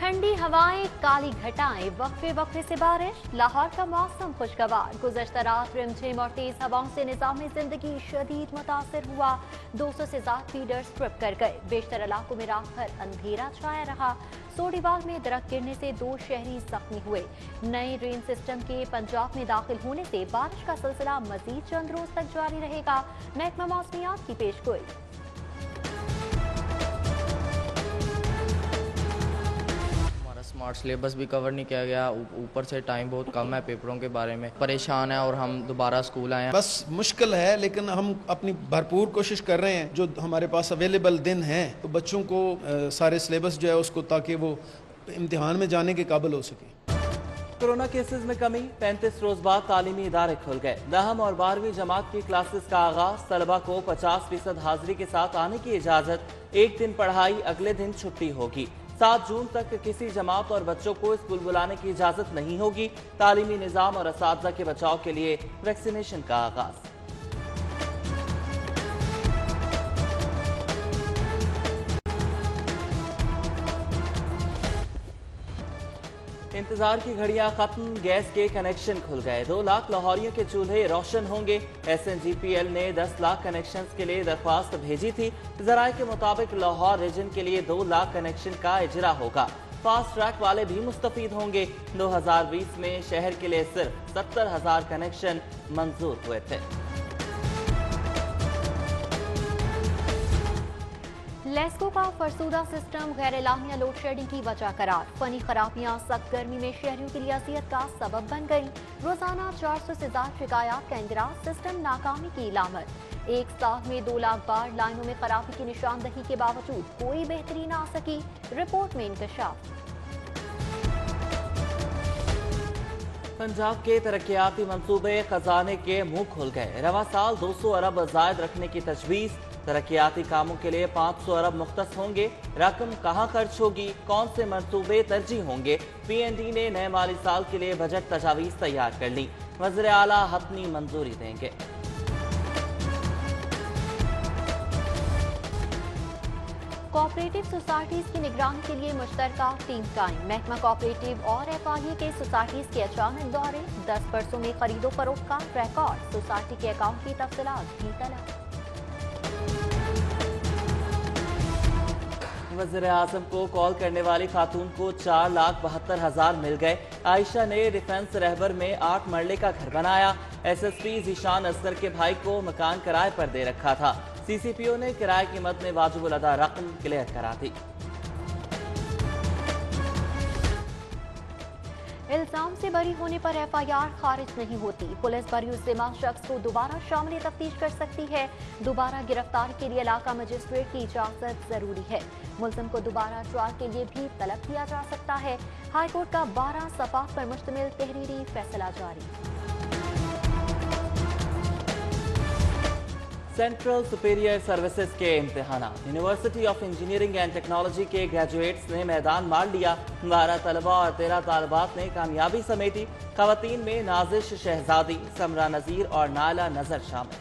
ठंडी हवाएं, काली घटाएं, वक्फे वक्फे से बारिश। लाहौर का मौसम खुशगवार। गुज़श्ता रात रिमझिम और तेज हवाओं से निज़ाम जिंदगी शदीद मुतासिर हुआ। 200 से ज्यादा फीडर्स ट्रिप कर गए। बेशतर इलाकों में रात भर अंधेरा छाया रहा। सोडीवाल में दरख्त गिरने से 2 शहरी जख्मी हुए। नए रेन सिस्टम के पंजाब में दाखिल होने से बारिश का सिलसिला मजीद चंद रोज तक जारी रहेगा। महकमा मौसमियात की पेशगोई। स्मार्ट सिलेबस भी कवर नहीं किया गया, ऊपर से टाइम बहुत कम है पेपरों के बारे में। परेशान है और हम दोबारा स्कूल आए हैं। बस मुश्किल है, लेकिन हम अपनी भरपूर कोशिश कर रहे हैं। जो हमारे पास अवेलेबल दिन हैं तो बच्चों को सारे सिलेबस जो है उसको, ताकि वो इम्तिहान में जाने के काबिल हो सके। कोरोना केसेस में कमी। 35 रोज बाद तालीमी इदारे खुल गए। 10वीं और 12वीं जमात की क्लासेस का आगाज। तलबा को 50% हाजिरी के साथ आने की इजाजत। एक दिन पढ़ाई, अगले दिन छुट्टी होगी। 7 जून तक किसी जमात और बच्चों को स्कूल बुलाने की इजाजत नहीं होगी। तालीमी निजाम और असातिज़ा के बचाव के लिए वैक्सीनेशन का आगाज। इंतजार की घड़ियां खत्म। गैस के कनेक्शन खुल गए। 2 लाख लाहौरियों के चूल्हे रोशन होंगे। SNGPL ने 10 लाख कनेक्शंस के लिए दरख्वास्त भेजी थी। जराये के मुताबिक लाहौर रीजन के लिए 2 लाख कनेक्शन का इजरा होगा। फास्ट ट्रैक वाले भी मुस्तफीद होंगे। 2020 में शहर के लिए सिर्फ 70,000 कनेक्शन मंजूर हुए थे। लेस्को का फरसूदा सिस्टम गैर एलानिया लोड शेडिंग की वजह करार। फनी खराबियां सख्त गर्मी में शहरियों के लिए अजियत का सबब बन गई। रोजाना 400 से ज्यादा शिकायत का इंदिराज। सिस्टम नाकामी की इलामत। एक साल में 2 लाख बार लाइनों में खराबी की निशानदही के बावजूद कोई बेहतरी न आ सकी। रिपोर्ट में इंकशाफ। पंजाब के तरक्याती मंसूबे खजाने के मुंह खुल गए। रवा साल 200 अरब जायद रखने की तजवीज़। तरक्याती कामों के लिए 500 अरब मुख्तस होंगे। रकम कहाँ खर्च होगी, कौन से मंसूबे तरजीह होंगे। PND ने नए माली साल के लिए बजट तजावीज़ तैयार कर ली। वज़ीर आला हतमी मंजूरी देंगे। कोऑपरेटिव सोसाइटीज की निगरानी के लिए मुश्तरका टीम कायम। महकमा कोऑपरेटिव और FIA के सोसाइटीज के अचानक दौरे। 10 बरसों में खरीदो फरोख्त का रिकॉर्ड। सोसाइटी के अकाउंट की तफसीलात भी तलब। वज़ीर आज़म को कॉल करने वाली खातून को 4,72,000 मिल गए। आयशा ने डिफेंस रहबर में 8 मरले का घर बनाया। SSP ज़ीशान असगर के भाई को मकान किराए पर दे रखा था। CCPO ने किराए की मद में वाजिब उल अदा रकम क्लियर करा दी। इल्जाम से बरी होने पर FIR खारिज नहीं होती। पुलिस बरीउज़्ज़िम्मा शख्स को दोबारा शामिल तफ्तीश कर सकती है। दोबारा गिरफ्तारी के लिए इलाका मजिस्ट्रेट की इजाजत जरूरी है। मुल्ज़िम को दोबारा ट्रायल के लिए भी तलब किया जा सकता है। हाईकोर्ट का 12 सफ़ात पर मुश्तमिल तहरीरी फैसला जारी। सेंट्रल सुपीरियर सर्विसेज के इम्तिहान। University of engineering and technology के ग्रेजुएट्स ने मैदान मार लिया। 12 तलबा और 13 तालिबात ने कामयाबी समेटी। खवातीन में नाजिश शहजादी, समरा नज़ीर और नाला नजर शामिल।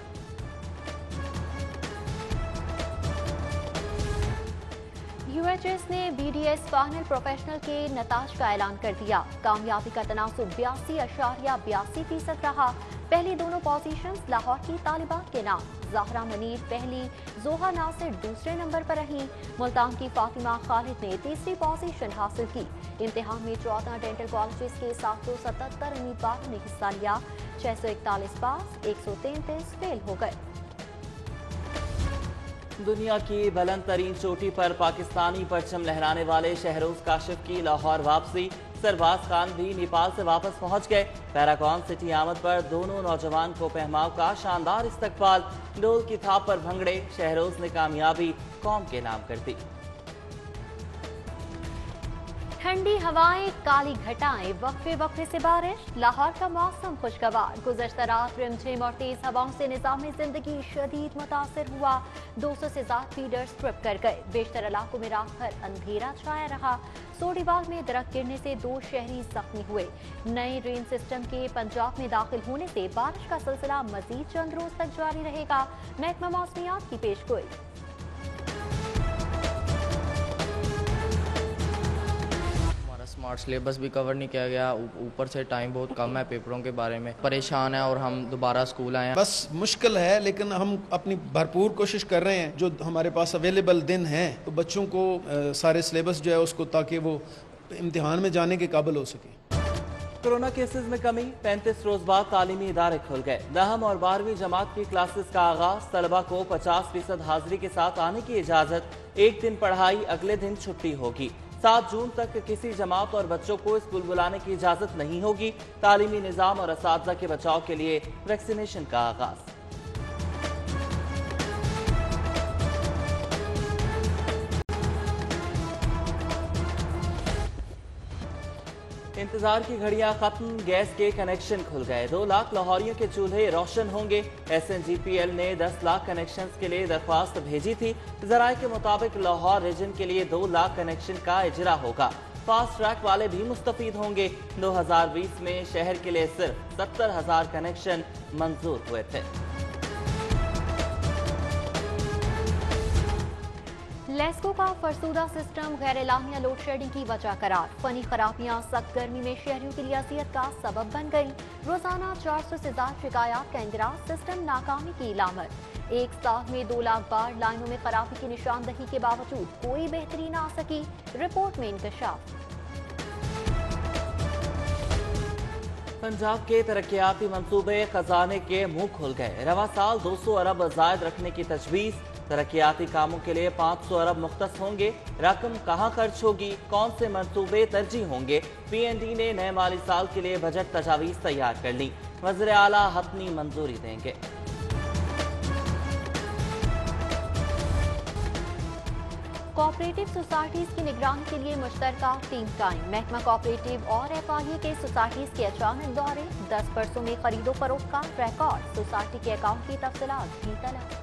UHS ने BDS फाइनल प्रोफेशनल के नताज का ऐलान कर दिया। कामयाबी का तनासुब 82.82% रहा। पहली दोनों पोजीशंस लाहौर की तालिबात के नाम। ज़हरा मनीर पहली, जोहा नासिर दूसरे नंबर पर रही। मुल्तान की फातिमा खालिद ने तीसरी पोजीशन हासिल की। इम्तिहान में 14 डेंटल कॉलेजेस के 777 उम्मीदवारों ने हिस्सा लिया। 641 पास, 133 फेल हो गए। दुनिया की बुलंद तरीन चोटी पर पाकिस्तानी परचम लहराने वाले शहरोज काशिफ की लाहौर वापसी। सरबाज खान भी नेपाल से वापस पहुंच गए। पैरागॉन सिटी आमद पर दोनों नौजवान को पहमाव का शानदार इस्तकबाल। ढोल की थाप पर भंगड़े। शहरोज ने कामयाबी कौम के नाम कर दी। ठंडी हवाएं, काली घटाएं, वक्फे वक्फे से बारिश। लाहौर का मौसम खुशगवार। गुज़श्ता रात रिमझिम और तेज हवाओं से निज़ाम जिंदगी शदीद मुतासिर हुआ। 200 से ज्यादा फीडर्स ट्रिप कर गए। बेशतर इलाकों में रात भर अंधेरा छाया रहा। सोडीवाल में दरख्त गिरने से 2 शहरी जख्मी हुए। नए रेन सिस्टम के पंजाब में दाखिल होने से बारिश का सिलसिला मजीद चंद रोज तक जारी रहेगा। महकमा मौसमियात की पेशगोई। स्मार्ट सिलेबस भी कवर नहीं किया गया, ऊपर से टाइम बहुत कम है पेपरों के बारे में, परेशान है और हम दोबारा स्कूल आए हैं। बस मुश्किल है, लेकिन हम अपनी भरपूर कोशिश कर रहे हैं। जो हमारे पास अवेलेबल दिन हैं तो बच्चों को सारे सिलेबस जो है उसको, ताकि वो इम्तिहान में जाने के काबिल हो सके। कोरोना केसेस में कमी, 35 रोज बाद तालीमी इदारे खुल गए। 10वीं और 12वीं जमात की क्लासेस का आगाज, तलबा को 50% हाजिरी के साथ आने की इजाजत। एक दिन पढ़ाई, अगले दिन छुट्टी होगी। 7 जून तक किसी जमात और बच्चों को स्कूल बुलाने की इजाजत नहीं होगी। तालीमी निजाम और असातिज़ा के बचाव के लिए वैक्सीनेशन का आगाज। इंतजार की घड़ियां खत्म, गैस के कनेक्शन खुल गए। 2 लाख लाहौरियों के चूल्हे रोशन होंगे। SNGPL ने 10 लाख कनेक्शन के लिए दरख्वास्त भेजी थी। जराये के मुताबिक लाहौर रीजन के लिए 2 लाख कनेक्शन का इजरा होगा। फास्ट ट्रैक वाले भी मुस्तफीद होंगे। 2020 में शहर के लिए सिर्फ 70,000 कनेक्शन मंजूर हुए थे। लेस्को का फरसूदा सिस्टम गैर एलानिया लोड शेडिंग की वजह करार। फनी खराबियां सख्त गर्मी में शहरियों के लिए अजियत का सबब बन गई। रोजाना 400 से ज्यादा शिकायत का इंदिराज, सिस्टम नाकामी की इलामत। एक साल में 2 लाख बार लाइनों में खराबी की निशानदही के बावजूद कोई बेहतरी न आ सकी। रिपोर्ट में इंकशाफ। पंजाब के तरक्याती मंसूबे खजाने के मुंह खुल गए। रवा साल 200 अरब जायद रखने की तजवीज़। तरक्याती कामों के लिए 500 अरब मुख्तस होंगे। रकम कहां खर्च होगी, कौन से मंसूबे तरजीह होंगे? PND ने नए माली साल के लिए बजट तजावीज़ तैयार कर ली। वज़ीर आला हतमी मंजूरी देंगे। कोऑपरेटिव सोसाइटीज की निगरानी के लिए मुश्तरका टीम कायम। महकमा कोऑपरेटिव और FIA के सोसाइटीज के अचानक दौरे। 10 बरसों में खरीदो फरोख्त का रिकॉर्ड। सोसाइटी के अकाउंट की तफसीलात भी तलब।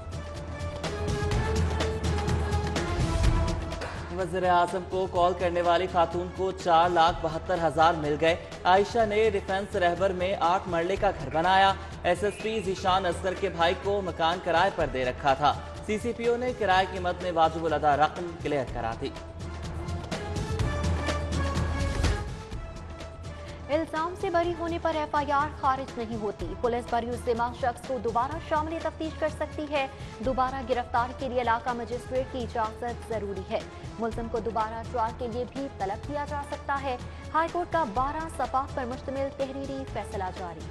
वज़ीर आज़म को कॉल करने वाली खातून को 4,72,000 मिल गए। आयशा ने डिफेंस रहबर में 8 मरले का घर बनाया। SSP ज़ीशान असगर के भाई को मकान किराए पर दे रखा था। CCPO ने किराए की मद में वाजिबुल अदा रकम क्लियर करा दी। इल्जाम से बरी होने पर FIR खारिज नहीं होती। पुलिस बरीउज़्ज़िम्मा शख्स को दोबारा शामिल तफ्तीश कर सकती है। दोबारा गिरफ्तारी के लिए इलाका मजिस्ट्रेट की इजाजत जरूरी है। मुल्ज़िम को दोबारा ट्रायल के लिए भी तलब किया जा सकता है। हाईकोर्ट का 12 सफ़ात पर मुश्तमिल तहरीरी फैसला जारी।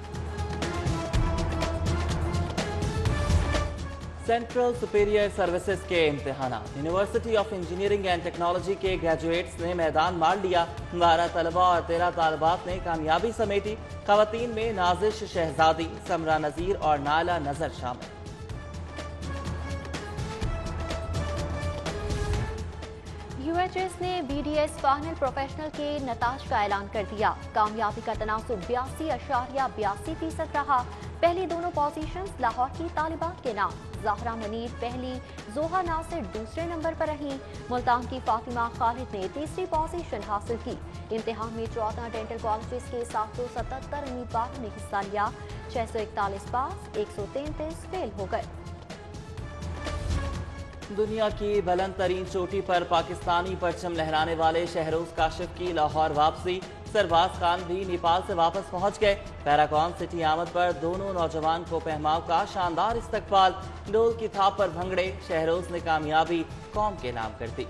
सेंट्रल सुपीरियर सर्विसेज के इम्तिहान। University of engineering and technology के ग्रेजुएट्स ने मैदान मार लिया। 12 तलबा और 13 तालिबात ने कामयाबी समेटी। खवातीन में नाजिश शहजादी, समरा नज़ीर और नाला नजर शामिल। UHS ने BDS फाइनल प्रोफेशनल के नताज का ऐलान कर दिया। कामयाबी का तनासुब 82.82% रहा। पहली दोनों पोजीशंस लाहौर की तालिबात के नाम। ज़हरा मनीर पहली, जोहा नासिर दूसरे नंबर पर रहीं। मुल्तान की फातिमा खालिद ने तीसरी पोजीशन हासिल की। इम्तिहान में 14 डेंटल कॉलेजेस के 777 उम्मीदवारों ने हिस्सा लिया। 641 पास, 133 फेल हो गए। दुनिया की बुलंद तरीन चोटी पर पाकिस्तानी परचम लहराने वाले शहरोज काशिफ की लाहौर वापसी। सरबाज खान भी नेपाल से वापस पहुंच गए। पैरागॉन सिटी आमद पर दोनों नौजवान को पहमाव का शानदार इस्तकबाल। डोल की थाप पर भंगड़े। शहरोज ने कामयाबी कौम के नाम कर दी।